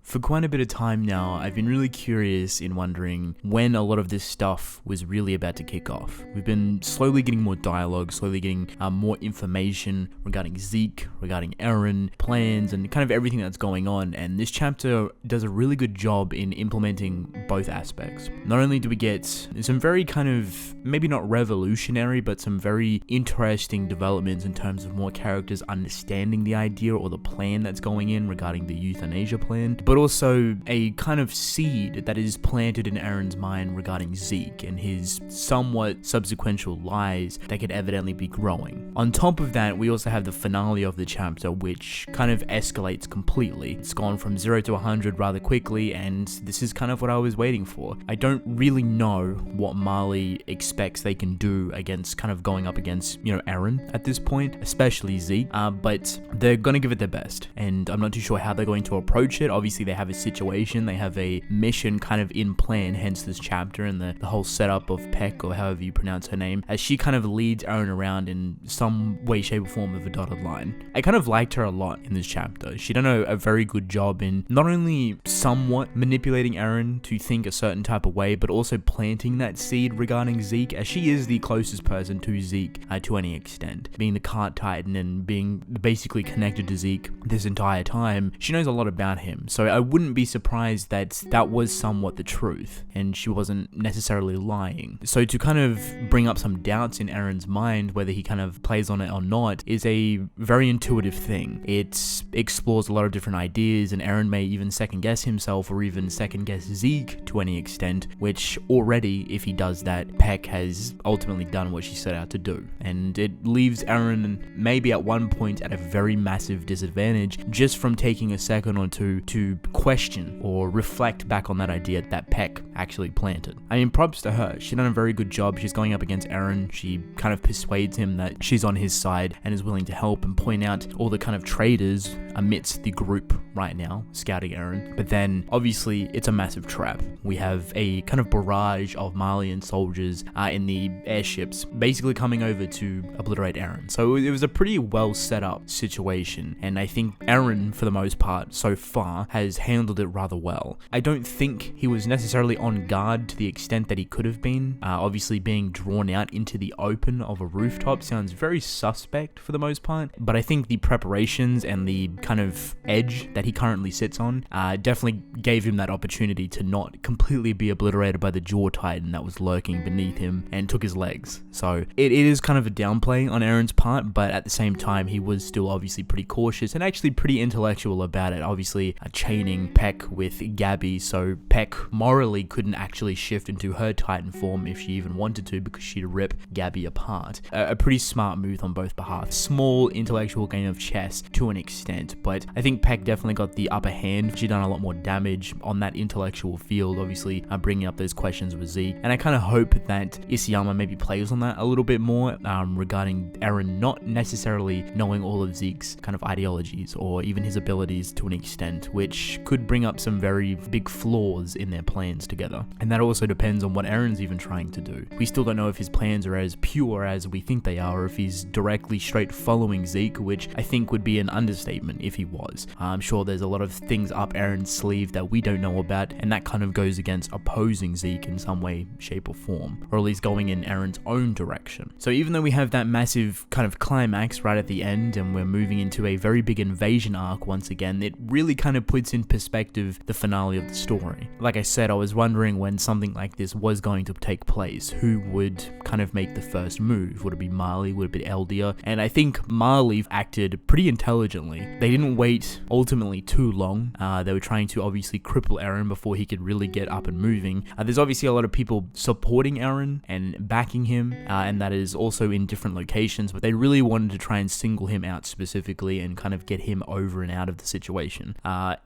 For quite a bit of time now, I've been really curious in wondering when a lot of this stuff was really about to kick off. We've been slowly getting more dialogue, slowly getting more information regarding Zeke, regarding Eren, plans, and kind of everything that's going on, and this chapter does a really good job in implementing both aspects. Not only do we get some very kind of, maybe not revolutionary, but some very interesting developments in terms of more characters understanding the idea or the plan that's going in regarding the euthanasia plan, but also a kind of seed that is planted in Eren's mind regarding Zeke and his somewhat subsequential lies that could evidently be growing. On top of that, we also have the finale of the chapter, which kind of escalates completely. It's gone from 0 to 100 rather quickly, and this is kind of what I was waiting for. I don't really know what Marley expects they can do against kind of going up against, Eren at this point, especially Zeke, but they're gonna give it their best, and I'm not too sure how they're going to approach it. Obviously, they have a situation, they have a mission kind of in plan, hence this chapter and the whole setup of Peck, or however you pronounce her name, as she kind of leads Eren around in some way, shape, or form of a dotted line. I kind of liked her a lot in this chapter. She done a very good job in not only somewhat manipulating Eren to think a certain type of way, but also planting that seed regarding Zeke, as she is the closest person to Zeke to any extent. Being the cart titan and being basically connected to Zeke this entire time, she knows a lot about him. So I wouldn't be surprised that that was somewhat the truth, and she wasn't necessarily lying. So to kind of bring up some doubts in Eren's mind, whether he kind of plays on it or not, is a very intuitive thing. It explores a lot of different ideas, and Eren may even second guess himself or even second guess Zeke to any extent, which already, if he does that, Peck has ultimately done what she set out to do. And it leaves Eren maybe at one point at a very massive disadvantage just from taking a second or two to question or reflect back on that idea that Peck actually planted. I mean, props to her. She's done a very good job. She's going up against Eren. She kind of persuades him that she's on his side and is willing to help and point out all the kind of traitors amidst the group right now, scouting Eren. But then, obviously, it's a massive trap. We have a kind of barrage of Marleyan soldiers in the airships, basically coming over to obliterate Eren. So it was a pretty well set up situation, and I think Eren, for the most part, so far, has handled it rather well. I don't think he was necessarily on guard to the extent that he could have been. Obviously, being drawn out into the open of a rooftop sounds very suspect for the most part, but I think the preparations and the kind of edge that he currently sits on definitely gave him that opportunity to not completely be obliterated by the jaw titan that was lurking beneath him and took his legs. So it is kind of a downplay on Eren's part, but at the same time, he was still obviously pretty cautious and actually pretty intellectual about it. Obviously, chaining Peck with Gabby, so Peck morally couldn't actually shift into her titan form if she even wanted to, because she'd rip Gabby apart. A pretty smart move on both behalves. Small intellectual game of chess to an extent, but I think Peck definitely got the upper hand. She'd done a lot more damage on that intellectual field, obviously bringing up those questions with Zeke, and I kind of hope that Isayama maybe plays on that a little bit more regarding Eren not necessarily knowing all of Zeke's kind of ideologies or even his abilities to an extent, which could bring up some very big flaws in their plans together. And that also depends on what Eren's even trying to do. We still don't know if his plans are as pure as we think they are, or if he's directly straight following Zeke, which I think would be an understatement if he was. I'm sure there's a lot of things up Eren's sleeve that we don't know about, and that kind of goes against opposing Zeke in some way, shape, or form, or at least going in Eren's own direction. So even though we have that massive kind of climax right at the end, and we're moving into a very big invasion arc once again, it really kind of puts in perspective the finale of the story. Like I said, I was wondering when something like this was going to take place, who would kind of make the first move? Would it be Marley? Would it be Eldia? And I think Marley acted pretty intelligently. They didn't wait ultimately too long. They were trying to obviously cripple Eren before he could really get up and moving. There's obviously a lot of people supporting Eren and backing him, and that is also in different locations, but they really wanted to try and single him out specifically and kind of get him over and out of the situation.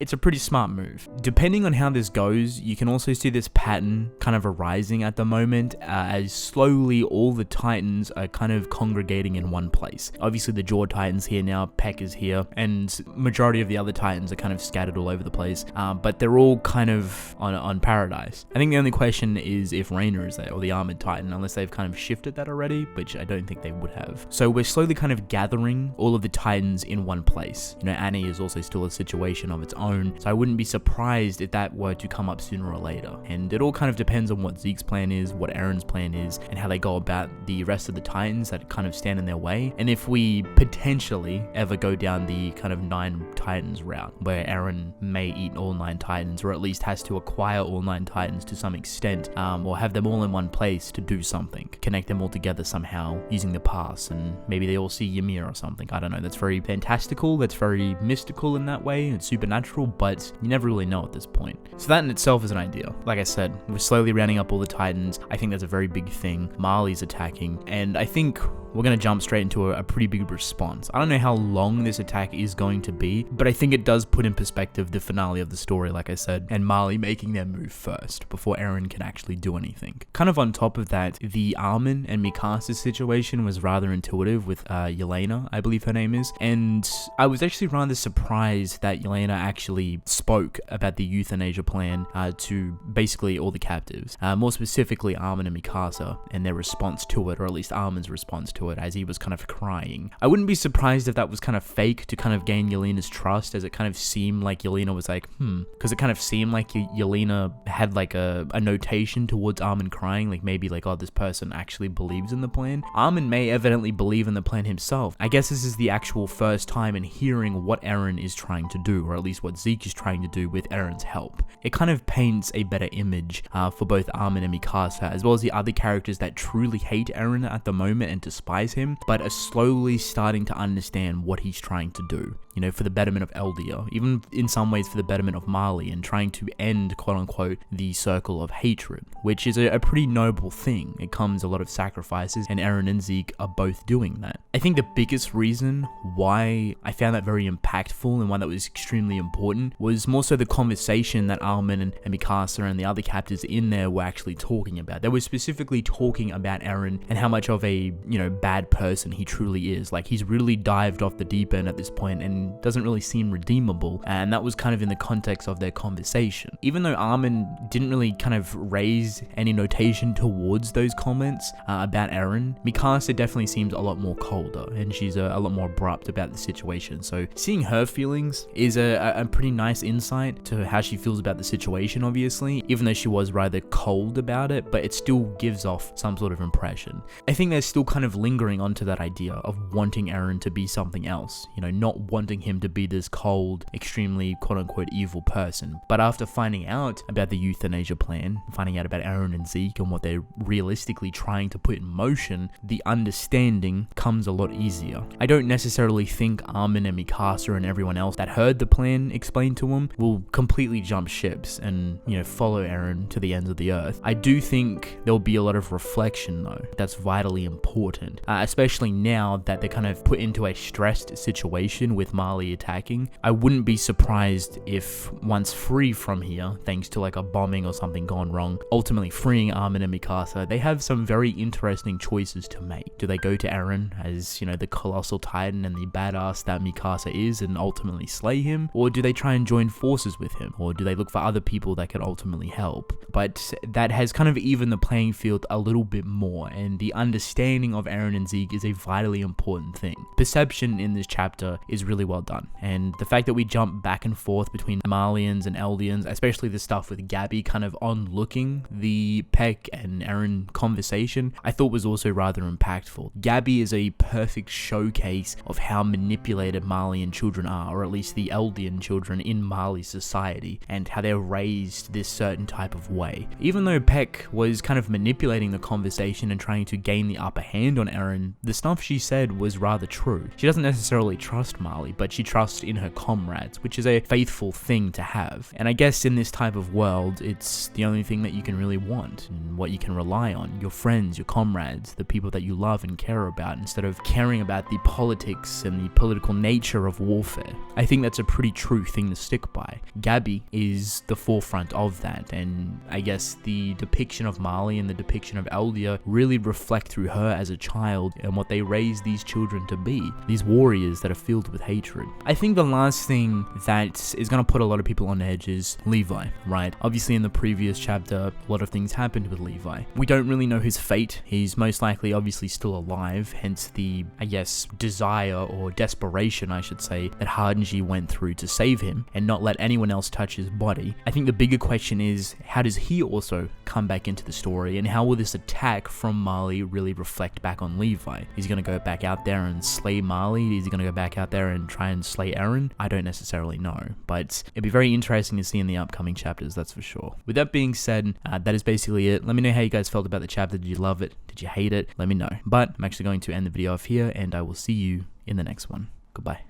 It's a pretty smart move. Depending on how this goes, you can also see this pattern kind of arising at the moment, as slowly all the Titans are kind of congregating in one place. Obviously the Jaw Titan's here now, Peck is here, and majority of the other Titans Titans are kind of scattered all over the place, but they're all kind of on Paradise. I think the only question is if Reyna is there, or the Armored Titan, unless they've kind of shifted that already, which I don't think they would have. So we're slowly kind of gathering all of the Titans in one place. You know, Annie is also still a situation of its own, so I wouldn't be surprised if that were to come up sooner or later. And it all kind of depends on what Zeke's plan is, what Eren's plan is, and how they go about the rest of the Titans that kind of stand in their way. And if we potentially ever go down the kind of 9 Titans route, where Eren may eat all 9 Titans, or at least has to acquire all 9 Titans to some extent, or have them all in one place to do something, connect them all together somehow using the pass, and maybe they all see Ymir or something. I don't know, that's very fantastical, that's very mystical in that way, it's supernatural, but you never really know at this point. So that in itself is an idea. Like I said, we're slowly rounding up all the Titans. I think that's a very big thing. Marley's attacking, and I think we're going to jump straight into a pretty big response. I don't know how long this attack is going to be, but I think it does put in perspective the finale of the story, like I said, and Marley making their move first before Eren can actually do anything. Kind of on top of that, the Armin and Mikasa's situation was rather intuitive with Yelena, I believe her name is, and I was actually rather surprised that Yelena actually spoke about the euthanasia plan to basically all the captives, more specifically Armin and Mikasa, and their response to it, or at least Armin's response to it, as he was kind of crying. I wouldn't be surprised if that was kind of fake to kind of gain Yelena's trust, as it kind of seemed like Yelena was like, because it kind of seemed like Yelena had like a notation towards Armin crying, like maybe like, oh, this person actually believes in the plan. Armin may evidently believe in the plan himself. I guess this is the actual first time in hearing what Eren is trying to do, or at least what Zeke is trying to do with Eren's help. It kind of paints a better image for both Armin and Mikasa, as well as the other characters that truly hate Eren at the moment and despise him, but are slowly starting to understand what he's trying to do, you know, for the betterment of Eldia, even in some ways for the betterment of Marley, and trying to end, quote unquote, the circle of hatred, which is a pretty noble thing. It comes a lot of sacrifices, and Eren and Zeke are both doing that. I think the biggest reason why I found that very impactful and one that was extremely important was more so the conversation that Armin and Mikasa and the other captives in there were actually talking about. They were specifically talking about Eren and how much of a, you know, bad person he truly is. Like, he's really dived off the deep end at this point and doesn't really seem redeemable, and that was kind of in the context of their conversation. Even though Armin didn't really kind of raise any notation towards those comments about Eren, Mikasa definitely seems a lot more colder, and she's a lot more abrupt about the situation. So seeing her feelings is a pretty nice insight to how she feels about the situation, obviously, even though she was rather cold about it, but it still gives off some sort of impression. I think there's still kind of lingering onto that idea of wanting Eren to be something else, you know, not wanting him to be this cold, extremely quote-unquote evil person. But after finding out about the euthanasia plan, finding out about Eren and Zeke and what they're realistically trying to put in motion, the understanding comes a lot easier. I don't necessarily think Armin and Mikasa and everyone else that heard the plan explained to them will completely jump ships and, you know, follow Eren to the ends of the earth. I do think there'll be a lot of reflection though. That's vitally important, especially now that they're kind of put into a stressed situation with Marley attacking. I wouldn't be surprised if once free from here, thanks to like a bombing or something gone wrong, ultimately freeing Armin and Mikasa, they have some very interesting choices to make. Do they go to Eren as, you know, the colossal titan and the badass that Mikasa is and ultimately slay him? Or do they try and join forces with him? Or do they look for other people that can ultimately help? But that has kind of evened the playing field a little bit more, and the understanding of Eren and Zeke is a vitally important thing. Perception in this chapter is really well done, and the fact that we jump back and forth between Marlians and Eldians, especially the stuff with Gabby kind of onlooking the Peck and Eren conversation, I thought was also rather impactful. Gabby is a perfect showcase of how manipulated Marlian children are, or at least the Eldian children in Marley's society, and how they're raised this certain type of way. Even though Peck was kind of manipulating the conversation and trying to gain the upper hand on Eren, the stuff she said was rather true. She doesn't necessarily trust Marley, but she trusts in her comrades, which is a faithful thing to have. And I guess in this type of world, it's the only thing that you can really want and what you can rely on. Your friends, your comrades, the people that you love and care about, instead of caring about the politics and the political nature of warfare. I think that's a pretty true thing to stick by. Gabby is the forefront of that, and I guess the depiction of Marley and the depiction of Eldia really reflect through her as a child. child and what they raise these children to be, these warriors that are filled with hatred. I think the last thing that is going to put a lot of people on edge is Levi, right? Obviously in the previous chapter, a lot of things happened with Levi. We don't really know his fate. He's most likely obviously still alive, hence the, I guess, desire or desperation, I should say, that Hanji went through to save him and not let anyone else touch his body. I think the bigger question is, how does he also come back into the story, and how will this attack from Marley really reflect back on Levi? He's going to go back out there and slay Marley? Is he going to go back out there and try and slay Eren? I don't necessarily know, but it'd be very interesting to see in the upcoming chapters, that's for sure. With that being said, that is basically it. Let me know how you guys felt about the chapter. Did you love it? Did you hate it? Let me know. But I'm actually going to end the video off here, and I will see you in the next one. Goodbye.